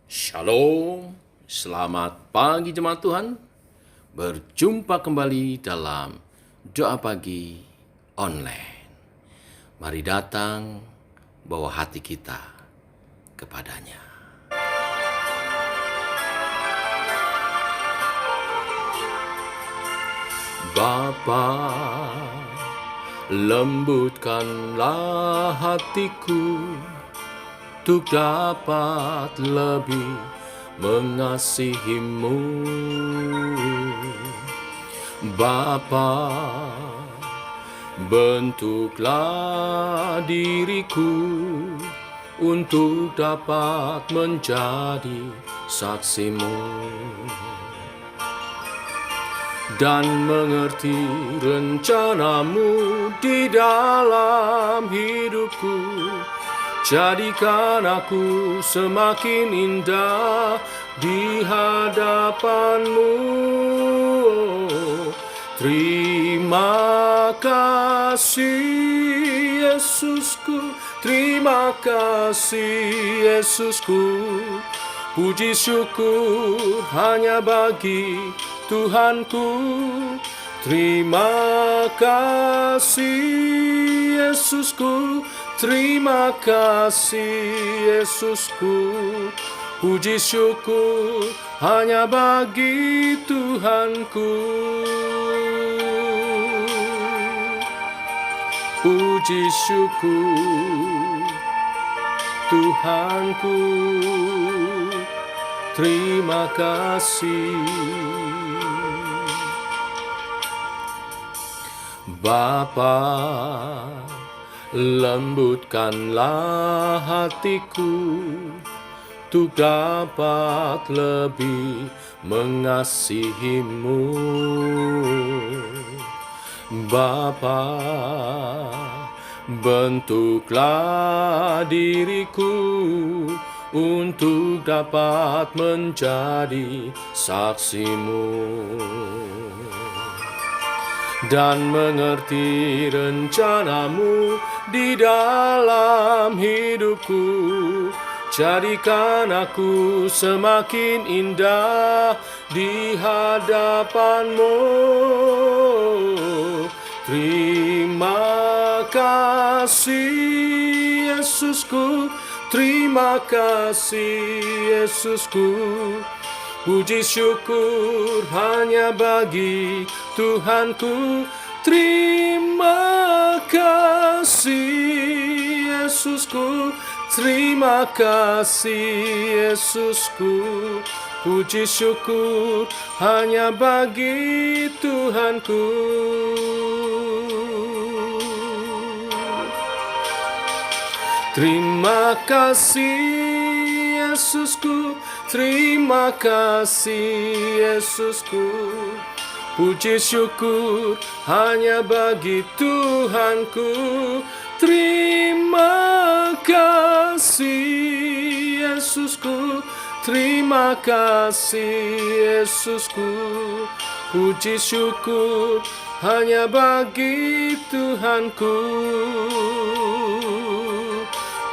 Shalom, selamat pagi jemaat Tuhan. Berjumpa kembali dalam doa pagi online. Mari datang bawa hati kita kepadanya. Bapa, lembutkanlah hatiku untuk dapat lebih mengasihimu. Bapa, bentuklah diriku untuk dapat menjadi saksimu dan mengerti rencanamu di dalam hidupku. Jadikan aku semakin indah di hadapanmu. Terima kasih Yesusku, terima kasih Yesusku. Puji syukur hanya bagi Tuhanku. Terima kasih Yesusku, terima kasih Yesusku. Puji syukur hanya bagi Tuhanku. Puji syukur Tuhanku, terima kasih. Bapa, lembutkanlah hatiku untuk dapat lebih mengasihimu. Bapa, bentuklah diriku untuk dapat menjadi saksimu dan mengerti rencanamu di dalam hidupku. Jadikan aku semakin indah di hadapanmu. Terima kasih Yesusku, terima kasih Yesusku. Puji syukur hanya bagi Tuhanku. Terima kasih Yesusku, terima kasih Yesusku. Puji syukur hanya bagi Tuhanku. Terima kasih Yesusku, terima kasih Yesusku. Puji syukur hanya bagi Tuhanku. Terima kasih Yesusku, terima kasih Yesusku. Puji syukur hanya bagi Tuhanku.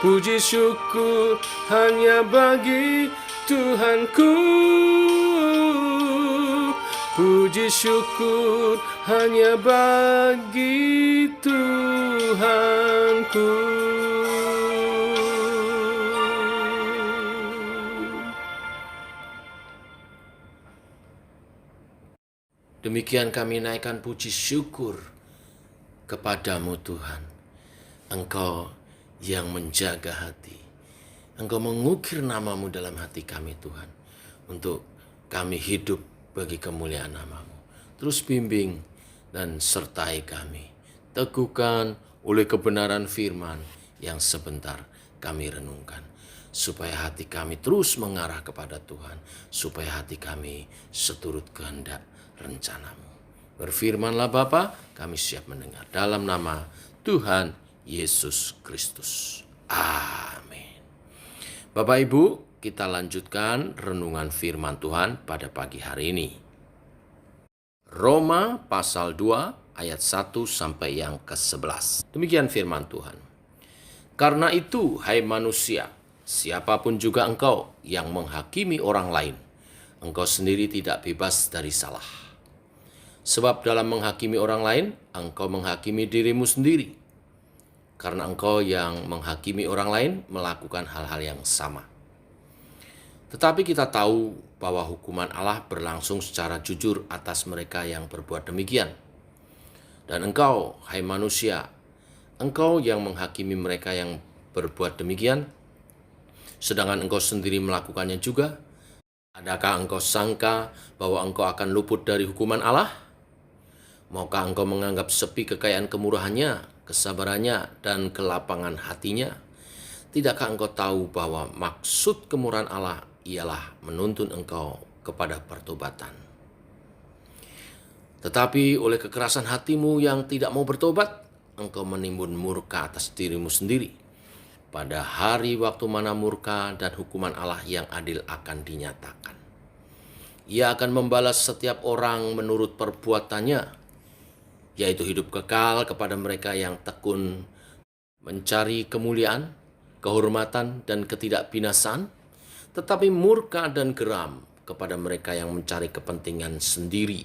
Puji syukur hanya bagi Tuhanku. Puji syukur hanya bagi Tuhanku. Demikian kami naikkan puji syukur kepadamu Tuhan. Engkau yang menjaga hati. Engkau mengukir namamu dalam hati kami Tuhan. Untuk kami hidup bagi kemuliaan namamu. Terus bimbing dan sertai kami. Teguhkan oleh kebenaran firman yang sebentar kami renungkan. Supaya hati kami terus mengarah kepada Tuhan. Supaya hati kami seturut kehendak rencanamu. Berfirmanlah Bapa, kami siap mendengar. Dalam nama Tuhan Yesus Kristus. Amin. Bapak Ibu, kita lanjutkan renungan firman Tuhan pada pagi hari ini. Roma pasal 2 ayat 1 sampai yang ke-11. Demikian firman Tuhan. Karena itu, hai manusia, siapapun juga engkau yang menghakimi orang lain, engkau sendiri tidak bebas dari salah. Sebab dalam menghakimi orang lain, engkau menghakimi dirimu sendiri. Karena engkau yang menghakimi orang lain melakukan hal-hal yang sama. Tetapi kita tahu bahwa hukuman Allah berlangsung secara jujur atas mereka yang berbuat demikian. Dan engkau, hai manusia, engkau yang menghakimi mereka yang berbuat demikian, sedangkan engkau sendiri melakukannya juga. Adakah engkau sangka bahwa engkau akan luput dari hukuman Allah? Maukah engkau menganggap sepi kekayaan kemurahannya, kesabarannya, dan kelapangan hatinya? Tidakkah engkau tahu bahwa maksud kemurahan Allah ialah menuntun engkau kepada pertobatan? Tetapi oleh kekerasan hatimu yang tidak mau bertobat, engkau menimbun murka atas dirimu sendiri. Pada hari waktu mana murka dan hukuman Allah yang adil akan dinyatakan. Ia akan membalas setiap orang menurut perbuatannya, yaitu hidup kekal kepada mereka yang tekun mencari kemuliaan, kehormatan, dan ketidakbinasaan, tetapi murka dan geram kepada mereka yang mencari kepentingan sendiri,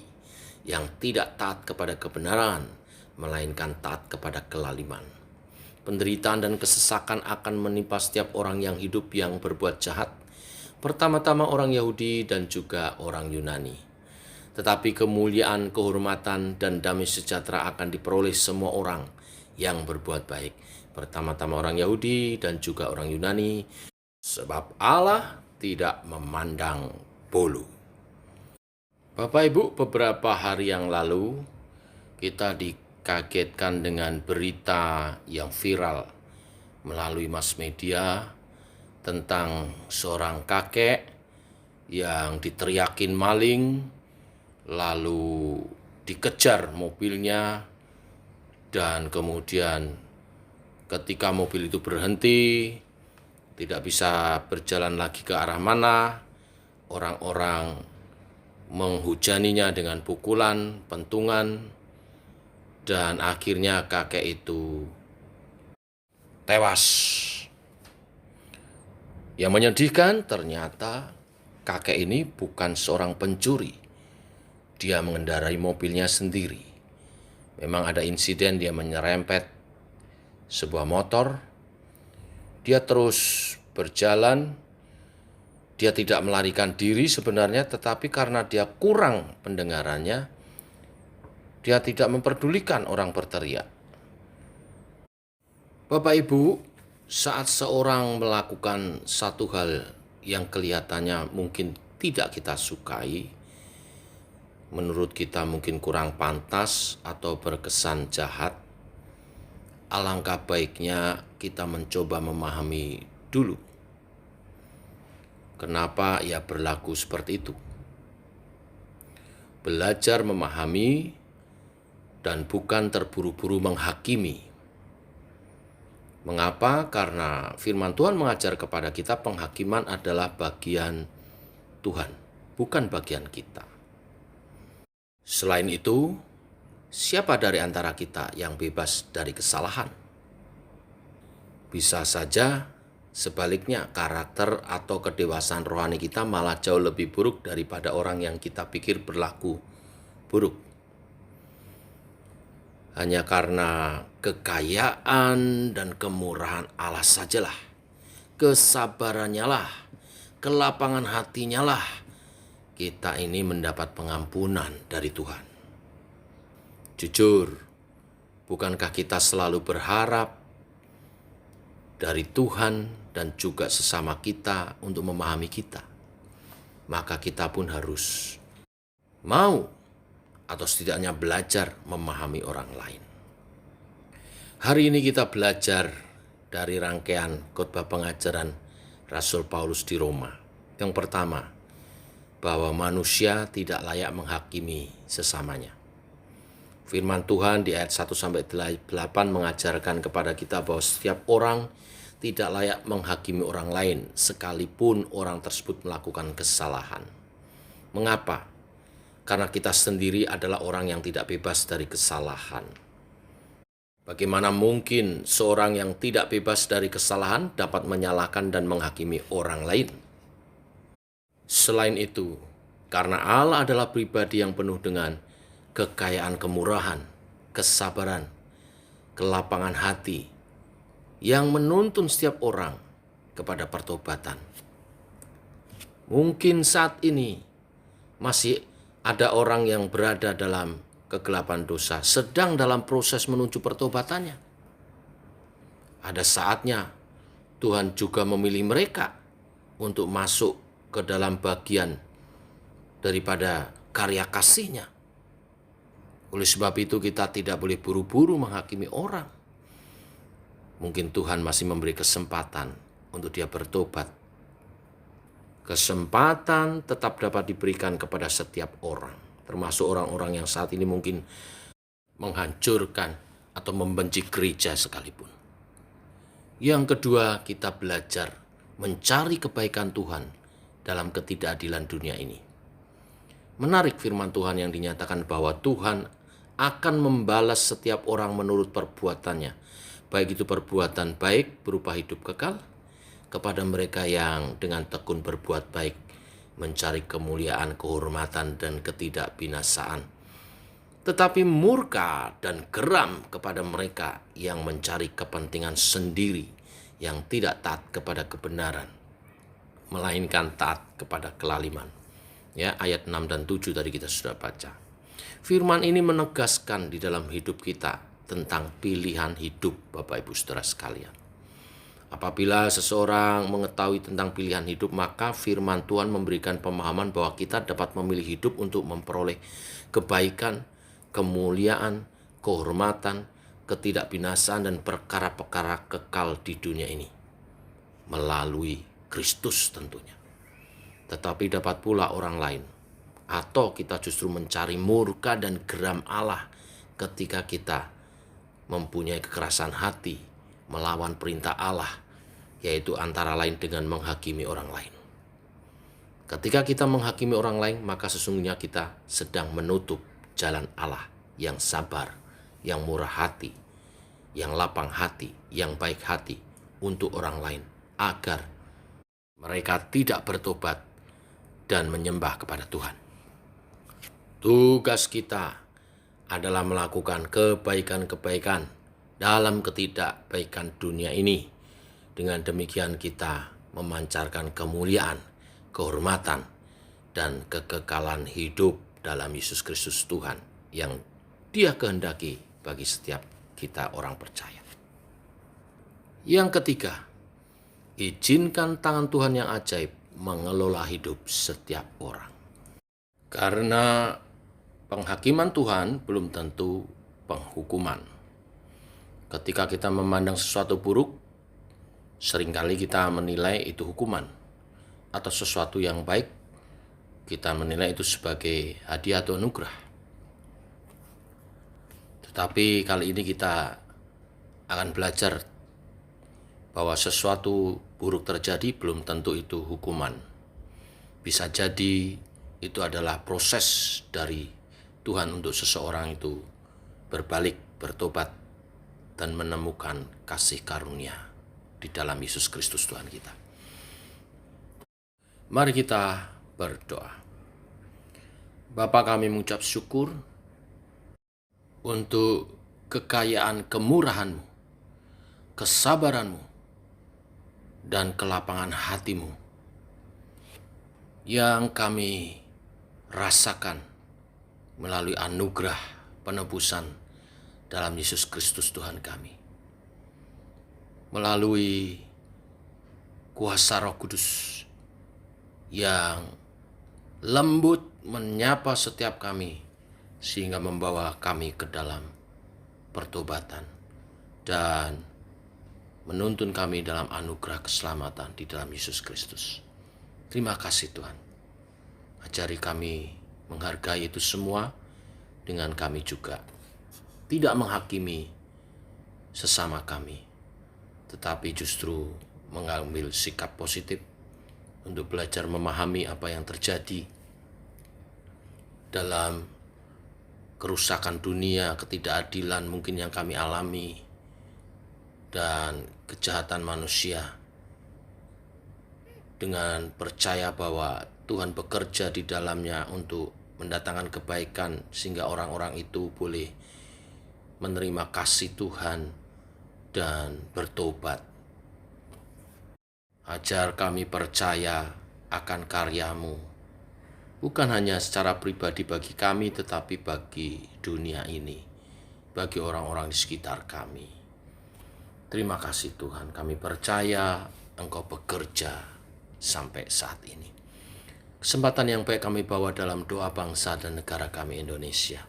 yang tidak taat kepada kebenaran, melainkan taat kepada kelaliman. Penderitaan dan kesesakan akan menimpa setiap orang yang hidup yang berbuat jahat, pertama-tama orang Yahudi dan juga orang Yunani. Tetapi kemuliaan, kehormatan, dan damai sejahtera akan diperoleh semua orang yang berbuat baik, pertama-tama orang Yahudi dan juga orang Yunani, sebab Allah tidak memandang bulu. Bapak Ibu, beberapa hari yang lalu kita dikagetkan dengan berita yang viral melalui mass media tentang seorang kakek yang diteriakin maling, lalu dikejar mobilnya, dan kemudian ketika mobil itu berhenti, tidak bisa berjalan lagi ke arah mana, orang-orang menghujaninya dengan pukulan, pentungan, dan akhirnya kakek itu tewas. Yang menyedihkan, ternyata kakek ini bukan seorang pencuri. Dia mengendarai mobilnya sendiri. Memang ada insiden dia menyerempet sebuah motor. Dia terus berjalan. Dia tidak melarikan diri sebenarnya, tetapi karena dia kurang pendengarannya, dia tidak memperdulikan orang berteriak. Bapak Ibu, saat seorang melakukan satu hal yang kelihatannya mungkin tidak kita sukai, menurut kita mungkin kurang pantas atau berkesan jahat, alangkah baiknya kita mencoba memahami dulu kenapa ia berlaku seperti itu. Belajar memahami dan bukan terburu-buru menghakimi. Mengapa? Karena firman Tuhan mengajar kepada kita penghakiman adalah bagian Tuhan, bukan bagian kita. Selain itu, siapa dari antara kita yang bebas dari kesalahan? Bisa saja sebaliknya, karakter atau kedewasaan rohani kita malah jauh lebih buruk daripada orang yang kita pikir berlaku buruk. Hanya karena kekayaan dan kemurahan Allah sajalah, kesabarannya lah, kelapangan hatinya lah, kita ini mendapat pengampunan dari Tuhan. Jujur, bukankah kita selalu berharap dari Tuhan dan juga sesama kita untuk memahami kita? Maka kita pun harus mau atau setidaknya belajar memahami orang lain. Hari ini kita belajar dari rangkaian khotbah pengajaran Rasul Paulus di Roma. Yang pertama, bahwa manusia tidak layak menghakimi sesamanya. Firman Tuhan di ayat 1-8 mengajarkan kepada kita bahwa setiap orang tidak layak menghakimi orang lain sekalipun orang tersebut melakukan kesalahan. Mengapa? Karena kita sendiri adalah orang yang tidak bebas dari kesalahan. Bagaimana mungkin seorang yang tidak bebas dari kesalahan dapat menyalahkan dan menghakimi orang lain? Selain itu, karena Allah adalah pribadi yang penuh dengan kekayaan kemurahan, kesabaran, kelapangan hati, yang menuntun setiap orang kepada pertobatan. Mungkin saat ini masih ada orang yang berada dalam kegelapan dosa, sedang dalam proses menuju pertobatannya. Ada saatnya Tuhan juga memilih mereka untuk masuk ke dalam bagian daripada karya kasih-Nya. Oleh sebab itu kita tidak boleh buru-buru menghakimi orang. Mungkin Tuhan masih memberi kesempatan untuk dia bertobat. Kesempatan tetap dapat diberikan kepada setiap orang, termasuk orang-orang yang saat ini mungkin menghancurkan atau membenci gereja sekalipun. Yang kedua, kita belajar mencari kebaikan Tuhan dalam ketidakadilan dunia ini. Menarik firman Tuhan yang dinyatakan bahwa Tuhan akan membalas setiap orang menurut perbuatannya, baik itu perbuatan baik berupa hidup kekal, kepada mereka yang dengan tekun berbuat baik, mencari kemuliaan, kehormatan, dan ketidakbinasaan. Tetapi murka dan geram kepada mereka yang mencari kepentingan sendiri, yang tidak taat kepada kebenaran, melainkan taat kepada kelaliman. Ya, ayat 6 dan 7 tadi kita sudah baca. Firman ini menegaskan di dalam hidup kita tentang pilihan hidup, Bapak Ibu Saudara sekalian. Apabila seseorang mengetahui tentang pilihan hidup, maka firman Tuhan memberikan pemahaman bahwa kita dapat memilih hidup untuk memperoleh kebaikan, kemuliaan, kehormatan, ketidakbinasaan, dan perkara-perkara kekal di dunia ini melalui Kristus tentunya. Tetapi dapat pula orang lain, atau kita justru mencari murka dan geram Allah ketika kita mempunyai kekerasan hati melawan perintah Allah, yaitu antara lain dengan menghakimi orang lain. Ketika kita menghakimi orang lain, maka sesungguhnya kita sedang menutup jalan Allah yang sabar, yang murah hati, yang lapang hati, yang baik hati untuk orang lain, agar mereka tidak bertobat dan menyembah kepada Tuhan. Tugas kita adalah melakukan kebaikan-kebaikan dalam ketidakbaikan dunia ini. Dengan demikian kita memancarkan kemuliaan, kehormatan, dan kekekalan hidup dalam Yesus Kristus Tuhan yang Dia kehendaki bagi setiap kita orang percaya. Yang ketiga, izinkan tangan Tuhan yang ajaib mengelola hidup setiap orang. Karena penghakiman Tuhan belum tentu penghukuman. Ketika kita memandang sesuatu buruk, seringkali kita menilai itu hukuman. Atau sesuatu yang baik, kita menilai itu sebagai hadiah atau anugerah. Tetapi kali ini kita akan belajar bahwa sesuatu buruk terjadi belum tentu itu hukuman. Bisa jadi itu adalah proses dari Tuhan untuk seseorang itu berbalik, bertobat, dan menemukan kasih karunia di dalam Yesus Kristus Tuhan kita. Mari kita berdoa. Bapa, kami mengucap syukur untuk kekayaan kemurahan-Mu, kesabaran-Mu, dan kelapangan hati-Mu yang kami rasakan melalui anugerah penebusan dalam Yesus Kristus Tuhan kami. Melalui kuasa Roh Kudus yang lembut menyapa setiap kami sehingga membawa kami ke dalam pertobatan dan menuntun kami dalam anugerah keselamatan di dalam Yesus Kristus. Terima kasih Tuhan. Ajari kami menghargai itu semua dengan kami juga tidak menghakimi sesama kami, tetapi justru mengambil sikap positif untuk belajar memahami apa yang terjadi dalam kerusakan dunia, ketidakadilan mungkin yang kami alami, dan kejahatan manusia, dengan percaya bahwa Tuhan bekerja di dalamnya untuk mendatangkan kebaikan sehingga orang-orang itu boleh menerima kasih Tuhan dan bertobat. Ajar kami percaya akan karya-Mu, bukan hanya secara pribadi bagi kami, tetapi bagi dunia ini, bagi orang-orang di sekitar kami. Terima kasih Tuhan, kami percaya Engkau bekerja sampai saat ini. Kesempatan yang baik kami bawa dalam doa bangsa dan negara kami Indonesia.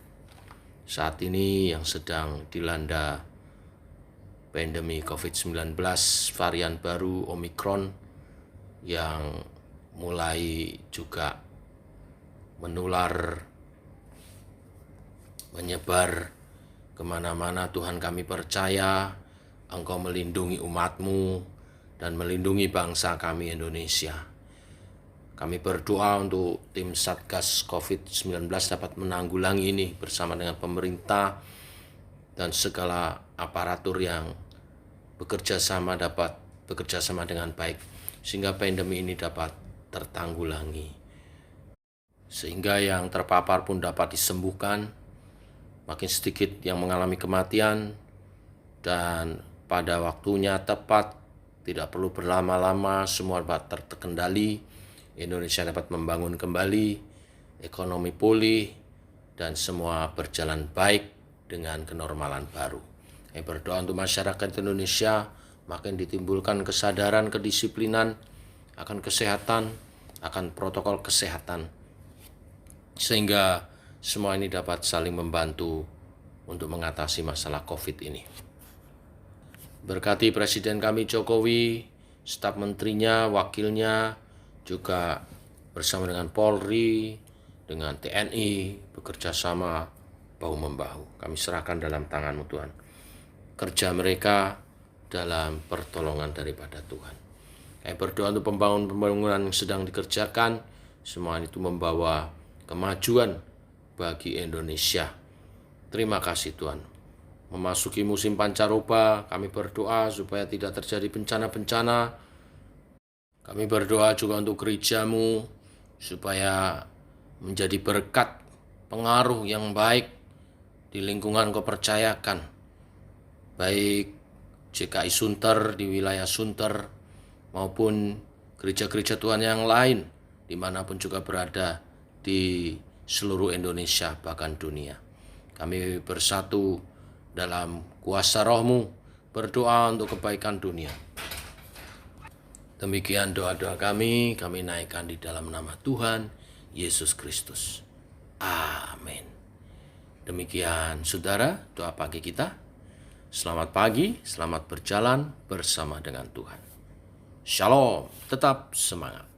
Saat ini yang sedang dilanda pandemi COVID-19 varian baru Omikron yang mulai juga menular, menyebar kemana-mana. Tuhan, kami percaya Engkau melindungi umat-Mu dan melindungi bangsa kami Indonesia. Kami berdoa untuk tim Satgas COVID-19 dapat menanggulangi ini bersama dengan pemerintah dan segala aparatur yang bekerja sama dapat bekerja sama dengan baik, sehingga pandemi ini dapat tertanggulangi, sehingga yang terpapar pun dapat disembuhkan, makin sedikit yang mengalami kematian, dan pada waktunya tepat, tidak perlu berlama-lama, semua dapat terkendali, Indonesia dapat membangun kembali, ekonomi pulih, dan semua berjalan baik dengan kenormalan baru. Kami berdoa untuk masyarakat Indonesia makin ditimbulkan kesadaran, kedisiplinan akan kesehatan, akan protokol kesehatan, sehingga semua ini dapat saling membantu untuk mengatasi masalah COVID ini. Berkati Presiden kami Jokowi, staf menterinya, wakilnya, juga bersama dengan Polri, dengan TNI, bekerja sama bahu-membahu. Kami serahkan dalam tangan-Mu Tuhan. Kerja mereka dalam pertolongan daripada Tuhan. Kami berdoa untuk pembangunan yang sedang dikerjakan, semua itu membawa kemajuan bagi Indonesia. Terima kasih Tuhan. Memasuki musim pancaroba, kami berdoa supaya tidak terjadi bencana-bencana. Kami berdoa juga untuk gereja-Mu supaya menjadi berkat, pengaruh yang baik di lingkungan Kau percayakan, baik GKI Sunter di wilayah Sunter maupun gereja-gereja Tuhan yang lain dimanapun juga berada di seluruh Indonesia bahkan dunia. Kami bersatu dalam kuasa Roh-Mu, berdoa untuk kebaikan dunia. Demikian doa-doa kami naikkan di dalam nama Tuhan Yesus Kristus. Amin. Demikian saudara doa pagi kita. Selamat pagi, selamat berjalan bersama dengan Tuhan. Shalom, tetap semangat.